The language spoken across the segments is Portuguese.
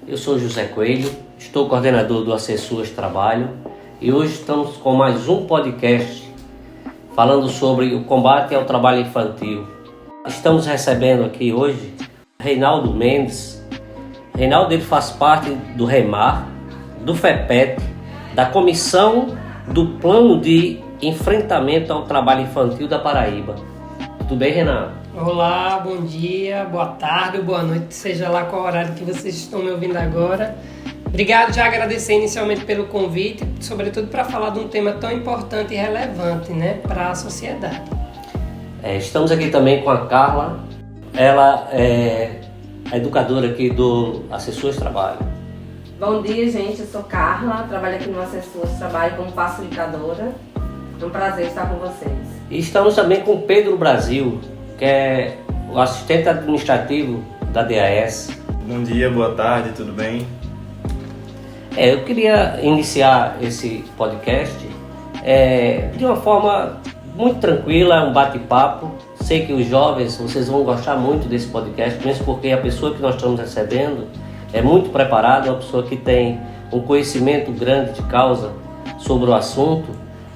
Eu sou José Coelho, estou coordenador do Acessuas Trabalho e hoje estamos com mais um podcast falando sobre o combate ao trabalho infantil. Estamos recebendo aqui hoje Reinaldo Mendes. Reinaldo ele faz parte do REMAR, do FEPET, da Comissão do Plano de Enfrentamento ao Trabalho Infantil da Paraíba. Tudo bem, Renato? Olá, bom dia, boa tarde, boa noite, seja lá qual horário que vocês estão me ouvindo agora. Obrigado, já agradecer inicialmente pelo convite, sobretudo para falar de um tema tão importante e relevante, né, para a sociedade. Estamos aqui também com a Carla, ela é a educadora aqui do Acessuas Trabalho. Bom dia, gente, eu sou Carla, trabalho aqui no Acessuas Trabalho como facilitadora. É um prazer estar com vocês. E estamos também com o Pedro Brasil, que é o assistente administrativo da DAS. Bom dia, boa tarde, tudo bem? Eu queria iniciar esse podcast de uma forma muito tranquila, um bate-papo. Sei que os jovens, vocês vão gostar muito desse podcast, mesmo porque a pessoa que nós estamos recebendo é muito preparada, uma pessoa que tem um conhecimento grande de causa sobre o assunto,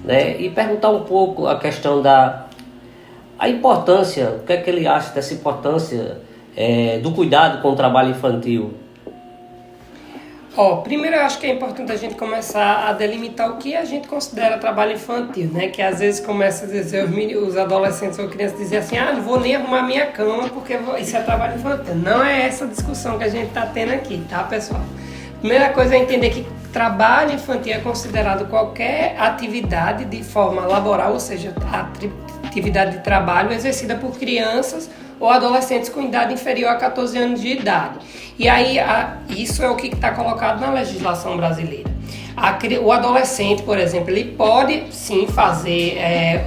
né? E perguntar um pouco a questão a importância, o que é que ele acha dessa importância do cuidado com o trabalho infantil. Primeiro eu acho que é importante a gente começar a delimitar o que a gente considera trabalho infantil, né? Que às vezes começa a dizer, os adolescentes ou crianças dizem assim, não vou nem arrumar minha cama porque isso é trabalho infantil. Não é essa discussão que a gente está tendo aqui, tá, pessoal? Primeira coisa é entender que trabalho infantil é considerado qualquer atividade de forma laboral, ou seja, atividade de trabalho exercida por crianças ou adolescentes com idade inferior a 14 anos de idade. E aí, isso é o que está colocado na legislação brasileira. O adolescente, por exemplo, ele pode sim fazer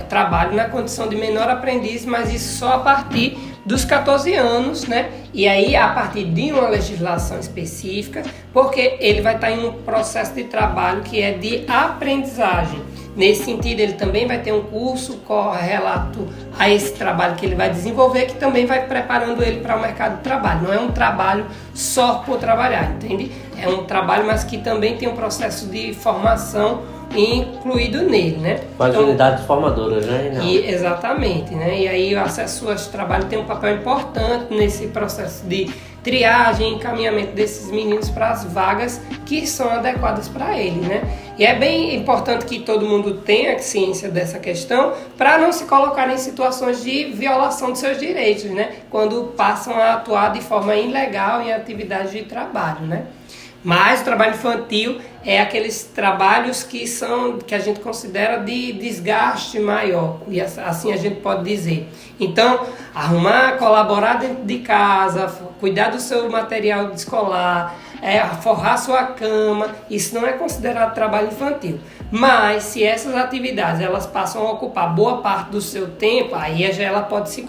trabalho na condição de menor aprendiz, mas isso só a partir dos 14 anos, né? E aí, a partir de uma legislação específica, porque ele vai estar em um processo de trabalho que é de aprendizagem. Nesse sentido, ele também vai ter um curso correlato a esse trabalho que ele vai desenvolver, que também vai preparando ele para o mercado de trabalho. Não é um trabalho só por trabalhar, entende? É um trabalho, mas que também tem um processo de formação incluído nele, né? Com as unidades formadoras, né? Exatamente, né? E aí o Acessuas Trabalho tem um papel importante nesse processo de triagem e encaminhamento desses meninos para as vagas que são adequadas para ele, né? E é bem importante que todo mundo tenha ciência dessa questão para não se colocar em situações de violação de seus direitos, né? Quando passam a atuar de forma ilegal em atividades de trabalho, né? Mas o trabalho infantil é aqueles trabalhos que a gente considera de desgaste maior, e assim a gente pode dizer. Então, arrumar, colaborar dentro de casa, cuidar do seu material escolar, forrar sua cama, isso não é considerado trabalho infantil. Mas se essas atividades elas passam a ocupar boa parte do seu tempo, aí ela pode se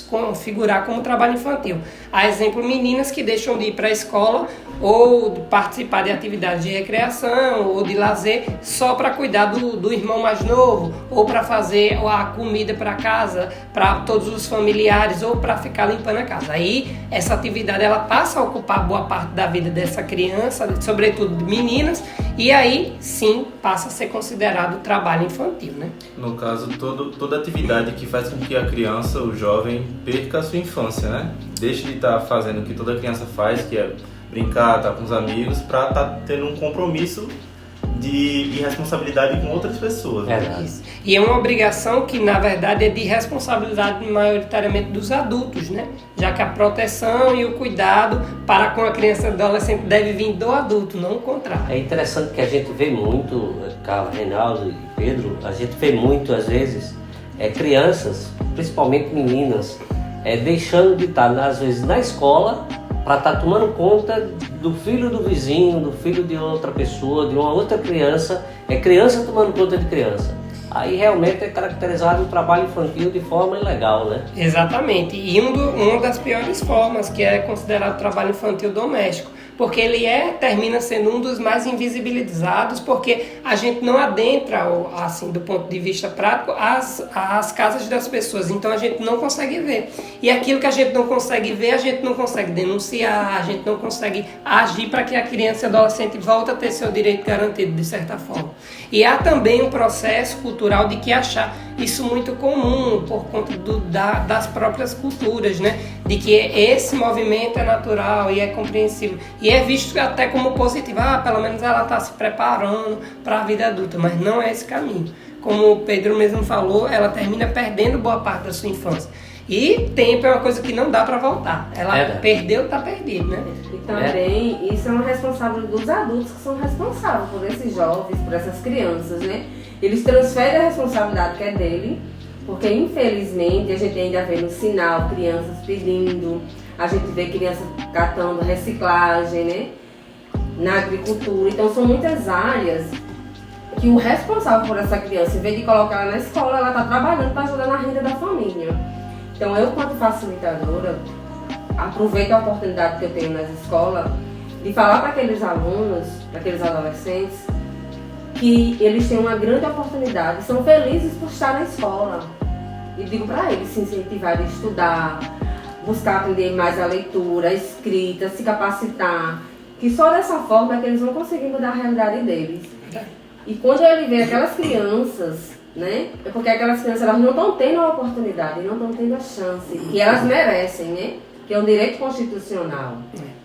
configurar como trabalho infantil. Há exemplo, meninas que deixam de ir para a escola ou participar de atividades de recreação ou de lazer só para cuidar do irmão mais novo, ou para fazer a comida para casa, para todos os familiares, ou para ficar limpando a casa. Aí essa atividade ela passa a ocupar boa parte da vida dessa criança, sobretudo de meninas, e aí sim passa a ser considerado trabalho infantil, né? No caso, toda atividade que faz com que a criança, o jovem, perca a sua infância, né? Deixe de estar fazendo o que toda criança faz, que é brincar, estar com os amigos, para estar tendo um compromisso de responsabilidade com outras pessoas. Né? Isso. E é uma obrigação que, na verdade, é de responsabilidade maioritariamente dos adultos, né? Já que a proteção e o cuidado para com a criança e adolescente deve vir do adulto, não o contrário. É interessante que a gente vê muito, Carla, Reinaldo e Pedro, a gente vê muito, às vezes, crianças, principalmente meninas, deixando de estar, às vezes, na escola para estar tomando conta do filho do vizinho, do filho de outra pessoa, de uma outra criança. É criança tomando conta de criança. aí realmente é caracterizado o trabalho infantil de forma ilegal, né? Exatamente. E uma das piores formas, que é considerado trabalho infantil doméstico, porque ele termina sendo um dos mais invisibilizados, porque a gente não adentra, assim, do ponto de vista prático, as casas das pessoas, então a gente não consegue ver. E aquilo que a gente não consegue ver, a gente não consegue denunciar, a gente não consegue agir para que a criança e adolescente volte a ter seu direito garantido, de certa forma. E há também um processo cultural de que achar isso muito comum por conta das próprias culturas, né? De que esse movimento é natural e é compreensível. E é visto até como positivo. Pelo menos ela está se preparando para a vida adulta, mas não é esse caminho. Como o Pedro mesmo falou, ela termina perdendo boa parte da sua infância. E tempo é uma coisa que não dá para voltar. Ela perdeu, está perdido, né? E também isso é uma responsabilidade dos adultos que são responsáveis por esses jovens, por essas crianças, né? Eles transferem a responsabilidade que é dele, porque infelizmente a gente ainda vê no sinal crianças pedindo, a gente vê crianças catando reciclagem, né? Na agricultura. Então são muitas áreas que o responsável por essa criança, em vez de colocar ela na escola, ela está trabalhando para ajudar na renda da família. Então eu, quanto facilitadora, aproveito a oportunidade que eu tenho nas escolas de falar para aqueles alunos, para aqueles adolescentes, que eles têm uma grande oportunidade, são felizes por estar na escola. E digo para eles se incentivarem a estudar, buscar aprender mais a leitura, a escrita, se capacitar, que só dessa forma é que eles vão conseguir mudar a realidade deles. E quando ele vê aquelas crianças, né, é porque aquelas crianças elas não estão tendo a oportunidade, não estão tendo a chance, que elas merecem, né? Que é um direito constitucional.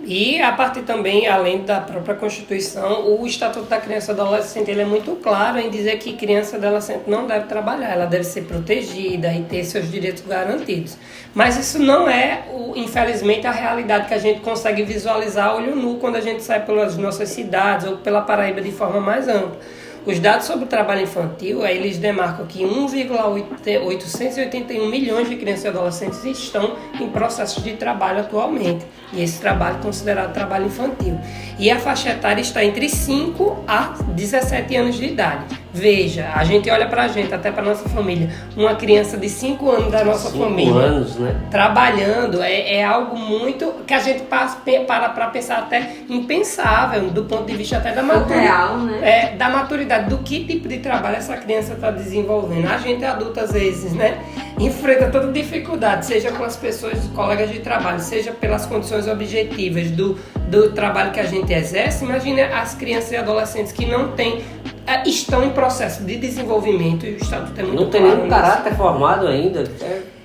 E a partir também, além da própria Constituição, o Estatuto da Criança e Adolescente ele é muito claro em dizer que criança e adolescente não deve trabalhar, ela deve ser protegida e ter seus direitos garantidos. Mas isso não é, infelizmente, a realidade que a gente consegue visualizar a olho nu quando a gente sai pelas nossas cidades ou pela Paraíba de forma mais ampla. Os dados sobre o trabalho infantil, eles demarcam que 1,881 milhões de crianças e adolescentes estão em processos de trabalho atualmente. E esse trabalho é considerado trabalho infantil. E a faixa etária está entre 5 a 17 anos de idade. Veja, a gente olha pra gente, até pra nossa família, uma criança de 5 anos da nossa família 5 anos, né? Trabalhando é algo muito que a gente para pra pensar até impensável, do ponto de vista até da maturidade. Real, né? Da maturidade, do que tipo de trabalho essa criança está desenvolvendo. A gente adulto, às vezes, né, enfrenta toda dificuldade, seja com as pessoas, colegas de trabalho, seja pelas condições objetivas do trabalho que a gente exerce. Imagina as crianças e adolescentes que não têm, estão em processo de desenvolvimento, e o Estatuto é muito não tem claro nenhum nisso. caráter formado ainda.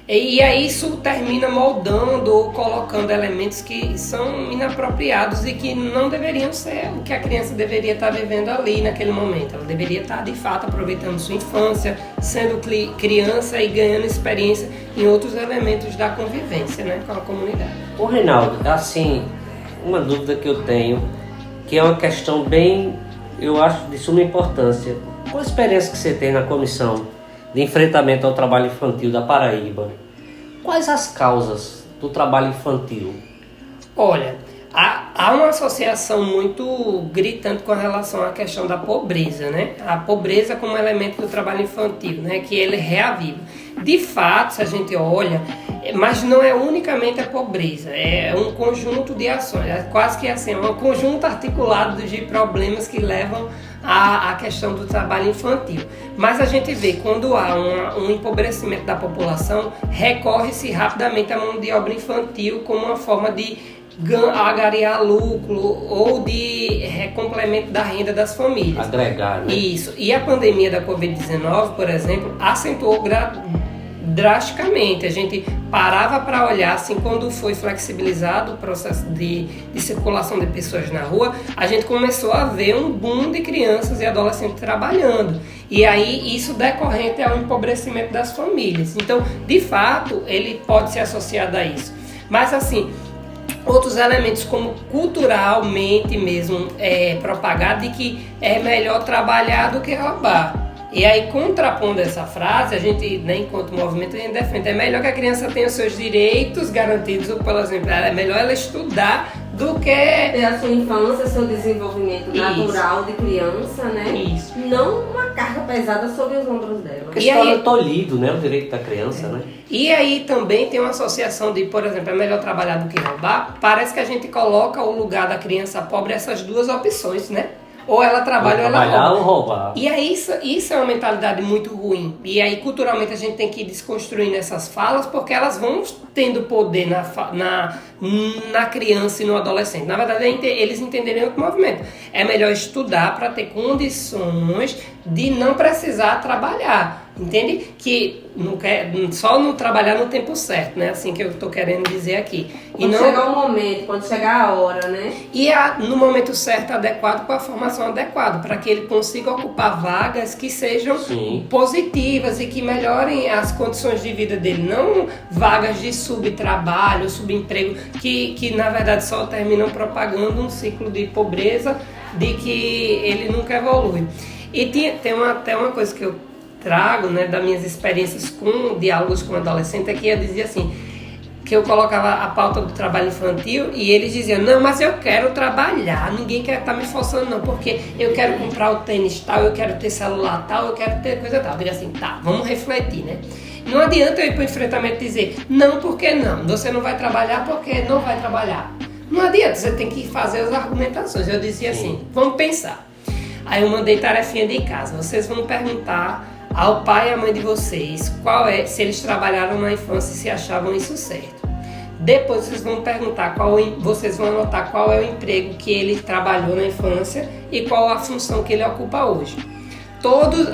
E aí isso termina moldando ou colocando elementos que são inapropriados e que não deveriam ser o que a criança deveria estar vivendo ali naquele momento. Ela deveria estar, de fato, aproveitando sua infância, sendo criança e ganhando experiência em outros elementos da convivência, né, com a comunidade. Ô Reinaldo, assim, uma dúvida que eu tenho, que é uma questão bem, eu acho, de suma importância. Qual a experiência que você tem na comissão de enfrentamento ao trabalho infantil da Paraíba? Quais as causas do trabalho infantil? Olha, há uma associação muito gritante com relação à questão da pobreza, né? A pobreza como elemento do trabalho infantil, né? Que ele reaviva. De fato, se a gente olha, mas não é unicamente a pobreza, é um conjunto de ações, é quase que assim, um conjunto articulado de problemas que levam à questão do trabalho infantil. Mas a gente vê, quando há um empobrecimento da população, recorre-se rapidamente à mão de obra infantil como uma forma de agariar lucro ou de complemento da renda das famílias. Agregar, né? Isso. E a pandemia da Covid-19, por exemplo, acentuou drasticamente. A gente parava para olhar, assim, quando foi flexibilizado o processo de circulação de pessoas na rua, a gente começou a ver um boom de crianças e adolescentes trabalhando. E aí isso decorrente ao empobrecimento das famílias. Então, de fato, ele pode ser associado a isso. Mas, assim, outros elementos como culturalmente mesmo propagado de que é melhor trabalhar do que roubar. E aí, contrapondo essa frase, a gente, né, enquanto movimento, a gente defende, é melhor que a criança tenha os seus direitos garantidos, ou, por exemplo, é melhor ela estudar do que... Ter a sua infância, seu desenvolvimento natural de criança, né? Isso. Não uma carga pesada sobre os ombros dela. Porque se torna tolhido, né? O direito da criança, né? E aí também tem uma associação de, por exemplo, é melhor trabalhar do que roubar. Parece que a gente coloca o lugar da criança pobre essas duas opções, né? Ou ela trabalha ou ela trabalhar rouba. ou roubar. E aí isso é uma mentalidade muito ruim. E aí culturalmente a gente tem que ir desconstruindo essas falas, porque elas vão tendo poder na criança e no adolescente. Na verdade, eles entenderem outro movimento. É melhor estudar para ter condições de não precisar trabalhar. Entende? Que não quer, só não trabalhar no tempo certo, né? Assim que eu estou querendo dizer aqui. Quando chegar o momento, quando chegar a hora, né? E no momento certo, adequado, com a formação adequada, para que ele consiga ocupar vagas que sejam positivas e que melhorem as condições de vida dele. Não vagas de subtrabalho, subemprego, que na verdade só terminam propagando um ciclo de pobreza, de que ele nunca evolui. E tem até uma coisa que eu trago, né, das minhas experiências com diálogos com adolescente, é que eu dizia assim, que eu colocava a pauta do trabalho infantil e eles diziam, não, mas eu quero trabalhar, ninguém quer estar me forçando não, porque eu quero comprar o tênis tal, eu quero ter celular tal, eu quero ter coisa tal. Eu digo assim, tá, vamos refletir, né? Não adianta eu ir para o enfrentamento e dizer, não, porque não, você não vai trabalhar porque não vai trabalhar. Não adianta, você tem que fazer as argumentações. Eu dizia assim, vamos pensar. Aí eu mandei tarefinha de casa, vocês vão perguntar ao pai e à mãe de vocês se eles trabalharam na infância e se achavam isso certo. Depois vocês vão perguntar vocês vão anotar qual é o emprego que ele trabalhou na infância e qual a função que ele ocupa hoje.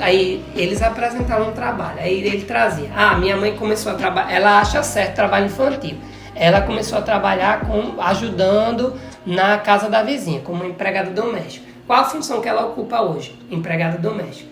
Aí eles apresentaram um trabalho, aí ele trazia, minha mãe começou a trabalhar, ela acha certo trabalho infantil, ela começou a trabalhar ajudando na casa da vizinha, como empregada doméstica. Qual a função que ela ocupa hoje? Empregada doméstica.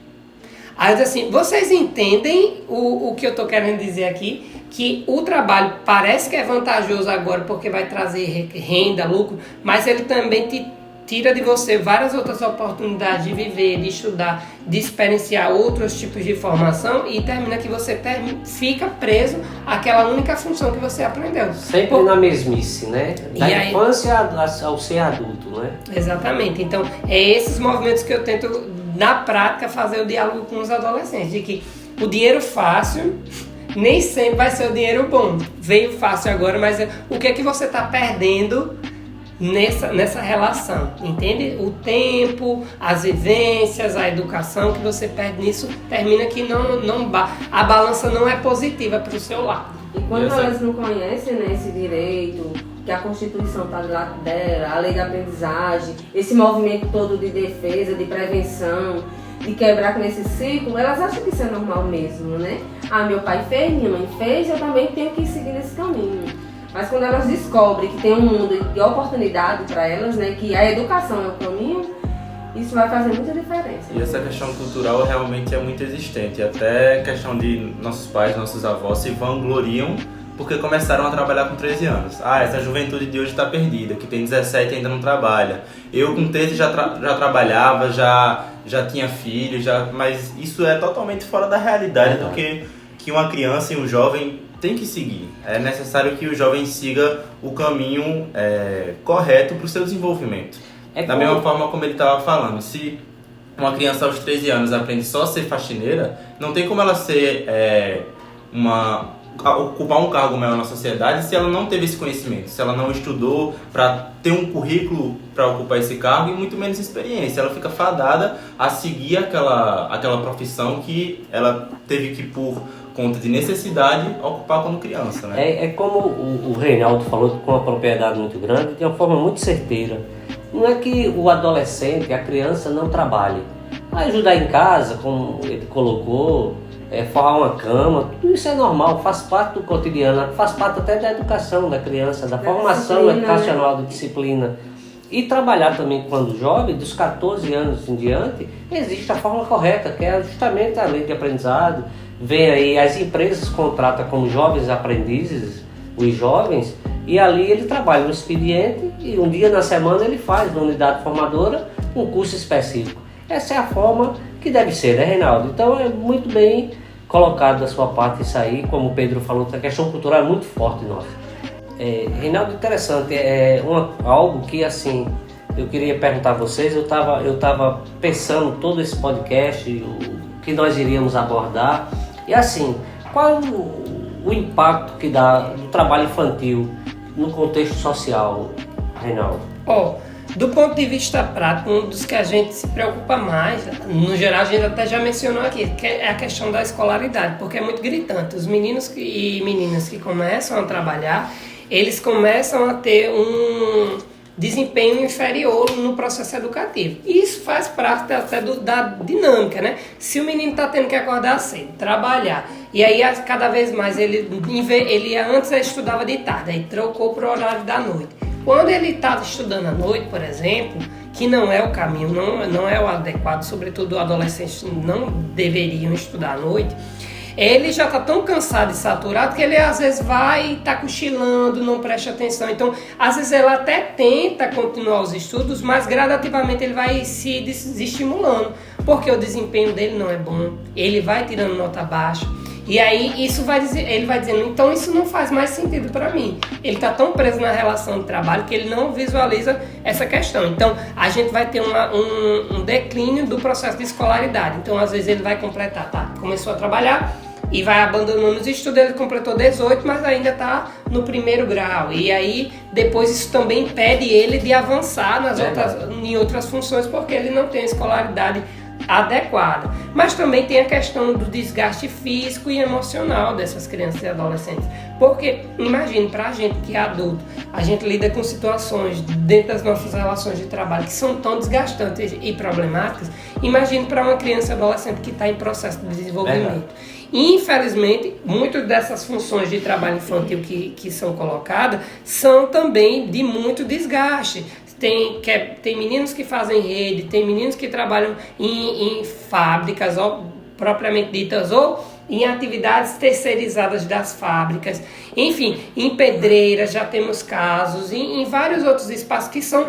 Aí eu disse assim, vocês entendem o que eu estou querendo dizer aqui? Que o trabalho parece que é vantajoso agora porque vai trazer renda, lucro, mas ele também te tira de você várias outras oportunidades de viver, de estudar, de experienciar outros tipos de formação e termina que você fica preso àquela única função que você aprendeu. Sempre na mesmice, né? Da infância ao ser adulto, né? Exatamente. Então, é esses movimentos que eu tento, na prática, fazer o diálogo com os adolescentes, de que o dinheiro fácil nem sempre vai ser o dinheiro bom. Veio fácil agora, mas o que é que você está perdendo nessa relação, entende? O tempo, as vivências, a educação que você perde nisso, termina que a balança não é positiva para o seu lado. E quando elas não conhecem, né, esse direito, que a Constituição está do lado dela, a lei da aprendizagem, esse movimento todo de defesa, de prevenção, de quebrar com esse ciclo, elas acham que isso é normal mesmo, né? Meu pai fez, minha mãe fez, eu também tenho que seguir nesse caminho. Mas quando elas descobrem que tem um mundo de oportunidade para elas, né, que a educação é o caminho, isso vai fazer muita diferença. E essa questão cultural realmente é muito existente. Até questão de nossos pais, nossos avós se vangloriam porque começaram a trabalhar com 13 anos. Essa juventude de hoje está perdida, que tem 17 e ainda não trabalha. Eu com 13 já trabalhava, já tinha filho, mas isso é totalmente fora da realidade do que uma criança e um jovem tem que seguir. É necessário que o jovem siga o caminho correto para o seu desenvolvimento. Da mesma forma como ele estava falando, se uma criança aos 13 anos aprende só a ser faxineira, não tem como ela ser ocupar um cargo maior na sociedade se ela não teve esse conhecimento, se ela não estudou para ter um currículo para ocupar esse cargo e muito menos experiência. Ela fica fadada a seguir aquela profissão que ela teve que, por conta de necessidade, ocupar quando criança, né? É como o Reinaldo falou, com uma propriedade muito grande, de uma forma muito certeira. Não é que o adolescente, a criança, não trabalhe. Ajudar em casa, como ele colocou, forrar uma cama, tudo isso é normal, faz parte do cotidiano, faz parte até da educação da criança, da formação educacional, da disciplina. E trabalhar também quando jovem, dos 14 anos em diante, existe a forma correta, que é justamente a lei de aprendizado. Vem aí, as empresas contratam como jovens aprendizes, os jovens, e ali ele trabalha no expediente e um dia na semana ele faz na unidade formadora um curso específico. Essa é a forma que deve ser, né, Reinaldo? Então é muito bem colocado da sua parte isso aí, como o Pedro falou, a questão cultural é muito forte nossa. Reinaldo, interessante, algo que assim, eu queria perguntar a vocês, eu estava pensando todo esse podcast, o que nós iríamos abordar, e assim, qual o impacto que dá do trabalho infantil no contexto social, Reinaldo? Do ponto de vista prático, um dos que a gente se preocupa mais, no geral a gente até já mencionou aqui, que é a questão da escolaridade, porque é muito gritante. Os meninos e meninas que começam a trabalhar, eles começam a ter um desempenho inferior no processo educativo. Isso faz parte até da dinâmica, né? Se o menino está tendo que acordar cedo, trabalhar, e aí cada vez mais ele antes estudava de tarde, aí trocou para o horário da noite. Quando ele está estudando à noite, por exemplo, que não é o caminho, não é o adequado, sobretudo adolescentes não deveriam estudar à noite, ele já está tão cansado e saturado que ele às vezes vai e está cochilando, não presta atenção. Então, às vezes ele até tenta continuar os estudos, mas gradativamente ele vai se desestimulando, porque o desempenho dele não é bom, ele vai tirando nota baixa. E aí ele vai dizendo, então isso não faz mais sentido para mim. Ele está tão preso na relação de trabalho que ele não visualiza essa questão. Então a gente vai ter um declínio do processo de escolaridade. Então às vezes ele vai completar, começou a trabalhar e vai abandonando os estudos, ele completou 18, mas ainda está no primeiro grau. E aí depois isso também impede ele de avançar em outras funções, porque ele não tem a escolaridade adequada. Mas também tem a questão do desgaste físico e emocional dessas crianças e adolescentes, porque imagine, para a gente que é adulto, a gente lida com situações dentro das nossas relações de trabalho que são tão desgastantes e problemáticas. Imagine para uma criança e adolescente que está em processo de desenvolvimento. Infelizmente, muitas dessas funções de trabalho infantil que são colocadas são também de muito desgaste. Tem meninos que fazem rede, tem meninos que trabalham em fábricas propriamente ditas ou em atividades terceirizadas das fábricas, enfim, em pedreiras já temos casos, em vários outros espaços que são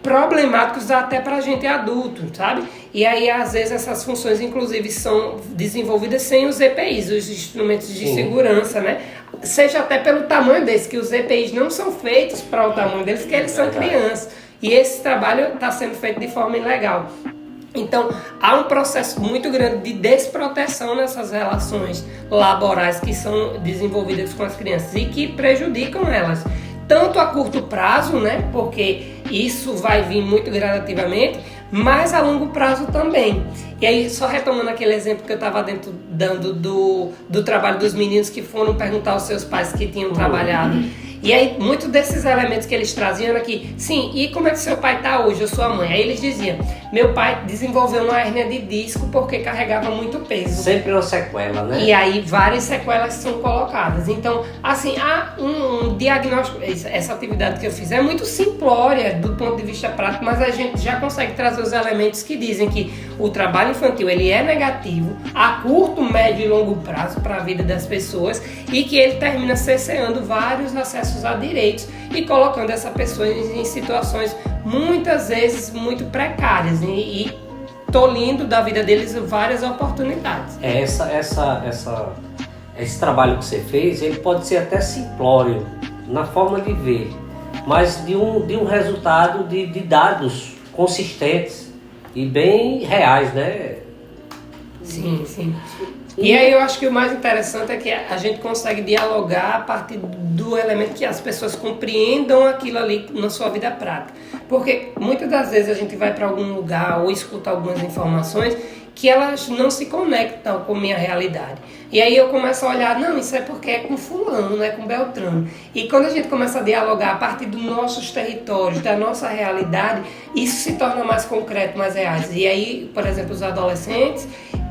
problemáticos até para a gente adulto, sabe? E aí, às vezes, essas funções, inclusive, são desenvolvidas sem os EPIs, os instrumentos de segurança, né? Seja até pelo tamanho deles, que os EPIs não são feitos para o tamanho deles, porque eles são crianças. E esse trabalho está sendo feito de forma ilegal. Então, há um processo muito grande de desproteção nessas relações laborais que são desenvolvidas com as crianças e que prejudicam elas. Tanto a curto prazo, né? Porque isso vai vir muito gradativamente, mas a longo prazo também. E aí, só retomando aquele exemplo que eu estava dando do trabalho dos meninos que foram perguntar aos seus pais que tinham trabalhado. E aí, muitos desses elementos que eles traziam aqui, sim, e como é que seu pai está hoje, ou sua mãe? Aí eles diziam, meu pai desenvolveu uma hérnia de disco porque carregava muito peso. Sempre uma sequela, né? E aí, várias sequelas são colocadas. Então, assim, há um diagnóstico, essa atividade que eu fiz é muito simplória do ponto de vista prático, mas a gente já consegue trazer os elementos que dizem que o trabalho infantil, ele é negativo a curto, médio e longo prazo para a vida das pessoas e que ele termina cerceando vários acessos a direitos e colocando essa pessoa em situações muitas vezes muito precárias e tolhindo da vida deles várias oportunidades. Esse trabalho que você fez, ele pode ser até simplório na forma de ver, mas de um resultado de dados consistentes e bem reais, né? Sim, sim. E aí eu acho que o mais interessante é que a gente consegue dialogar a partir do elemento que as pessoas compreendam aquilo ali na sua vida prática. Porque muitas das vezes a gente vai para algum lugar ou escuta algumas informações que elas não se conectam com a minha realidade. E aí eu começo a olhar, não, isso é porque é com fulano, não é com Beltrano. E quando a gente começa a dialogar a partir dos nossos territórios, da nossa realidade, isso se torna mais concreto, mais real. E aí, por exemplo, os adolescentes,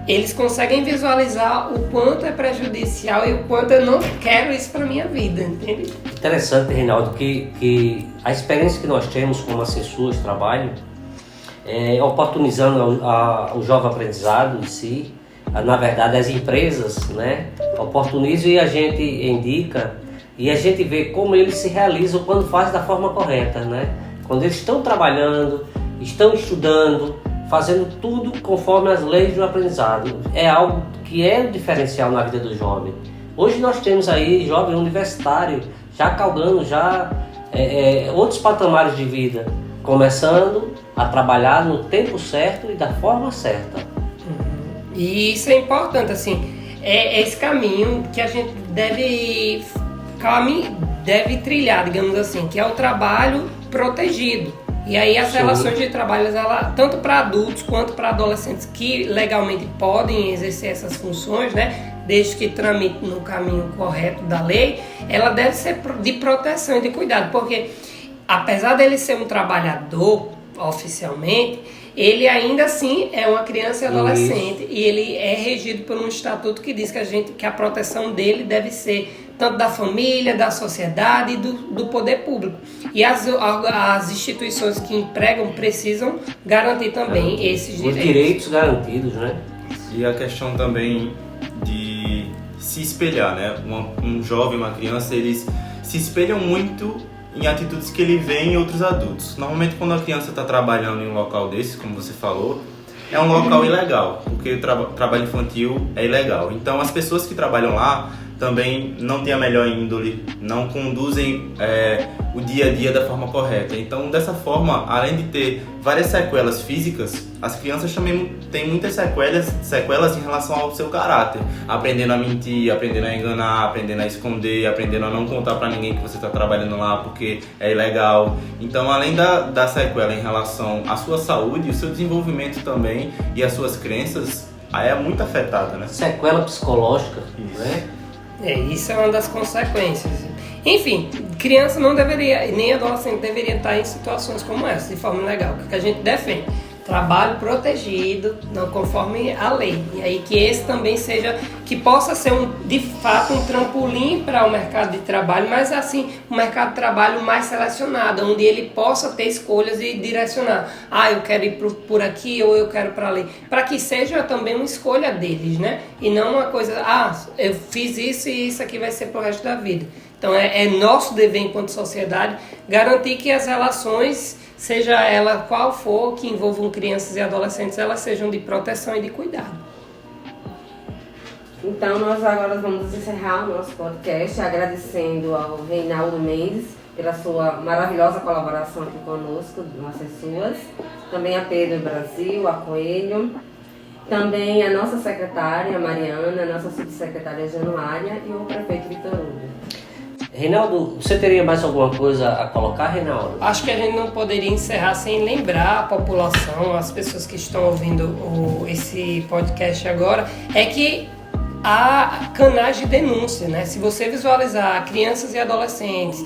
eles conseguem visualizar o quanto é prejudicial e o quanto eu não quero isso para minha vida, entende? Interessante, Reinaldo, que a experiência que nós temos como assessores de trabalho, oportunizando o jovem aprendizado em si, na verdade as empresas, né, oportunizam e a gente indica e a gente vê como eles se realizam quando fazem da forma correta, né? Quando eles estão trabalhando, estão estudando, fazendo tudo conforme as leis do aprendizado. É algo que é um diferencial na vida do jovem. Hoje nós temos aí jovem universitário, já galgando outros patamares de vida, começando a trabalhar no tempo certo e da forma certa. E isso é importante, assim, é esse caminho que a gente deve trilhar, digamos assim, que é o trabalho protegido. E aí as relações de trabalho, tanto para adultos quanto para adolescentes que legalmente podem exercer essas funções, né, desde que tramite no caminho correto da lei, ela deve ser de proteção e de cuidado, porque apesar dele ser um trabalhador oficialmente, ele ainda assim é uma criança e adolescente. Isso. E ele é regido por um estatuto que diz que a proteção dele deve ser tanto da família, da sociedade e do poder público. E as instituições que empregam precisam garantir também esses direitos. Os direitos garantidos, né? E a questão também de se espelhar, né? Um jovem, uma criança, eles se espelham muito em atitudes que ele vê em outros adultos. Normalmente quando a criança está trabalhando em um local desse, como você falou, é um local ilegal, porque o trabalho infantil é ilegal. Então as pessoas que trabalham lá também não têm a melhor índole, não conduzem o dia a dia da forma correta. Então, dessa forma, além de ter várias sequelas físicas, as crianças também têm muitas sequelas em relação ao seu caráter, aprendendo a mentir, aprendendo a enganar, aprendendo a esconder, aprendendo a não contar para ninguém que você está trabalhando lá porque é ilegal. Então, além da sequela em relação à sua saúde, o seu desenvolvimento também e as suas crenças aí é muito afetada, né? Sequela psicológica, né? Isso é uma das consequências. Enfim, criança não deveria, nem adolescente deveria estar em situações como essa, de forma ilegal. O que a gente defende? Trabalho protegido, não conforme a lei. E aí que esse também seja, que possa ser de fato um trampolim para o mercado de trabalho, mas assim, um mercado de trabalho mais selecionado, onde ele possa ter escolhas e direcionar. Eu quero ir por aqui ou eu quero para ali. Para que seja também uma escolha deles, né? E não uma coisa, eu fiz isso e isso aqui vai ser pro resto da vida. Então é nosso dever enquanto sociedade garantir que as relações, seja ela qual for, que envolvam crianças e adolescentes, elas sejam de proteção e de cuidado. Então nós agora vamos encerrar o nosso podcast agradecendo ao Reinaldo Mendes pela sua maravilhosa colaboração aqui conosco, nossas suas, também a Pedro Brasil, a Coelho, também a nossa secretária Mariana, a nossa subsecretária Januária e o prefeito Vitor Hugo. Reinaldo, você teria mais alguma coisa a colocar, Reinaldo? Acho que a gente não poderia encerrar sem lembrar a população, as pessoas que estão ouvindo esse podcast agora, é que há canais de denúncia, né? Se você visualizar crianças e adolescentes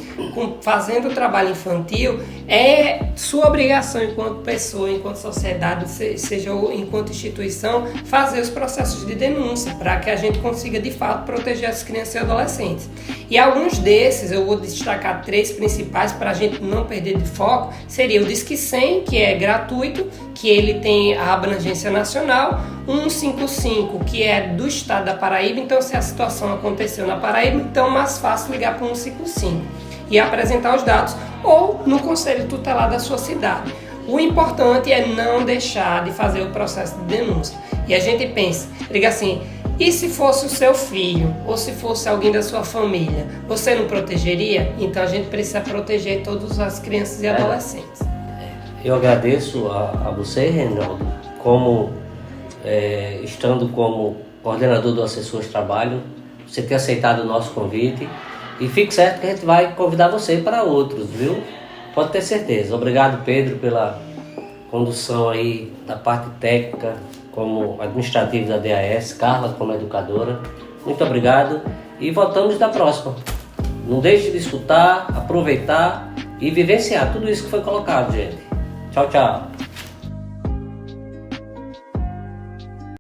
fazendo trabalho infantil, é sua obrigação enquanto pessoa, enquanto sociedade, seja enquanto instituição, fazer os processos de denúncia para que a gente consiga de fato proteger as crianças e adolescentes. E alguns desses, eu vou destacar 3 principais para a gente não perder de foco, seria o Disque 100, que é gratuito, que ele tem a abrangência nacional, 155, que é do estado da Paraíba, então se a situação aconteceu na Paraíba, então é mais fácil ligar para o 155 e apresentar os dados, ou no conselho tutelar da sua cidade. O importante é não deixar de fazer o processo de denúncia. E a gente pensa, diga assim, e se fosse o seu filho, ou se fosse alguém da sua família, você não protegeria? Então a gente precisa proteger todas as crianças e adolescentes. Eu agradeço a você, Reinaldo, estando como coordenador do Assessores de Trabalho, você ter aceitado o nosso convite. E fique certo que a gente vai convidar você para outros, viu? Pode ter certeza. Obrigado, Pedro, pela condução aí da parte técnica como administrativo da DAS, Carla como educadora. Muito obrigado e voltamos da próxima. Não deixe de escutar, aproveitar e vivenciar tudo isso que foi colocado, gente. Tchau, tchau.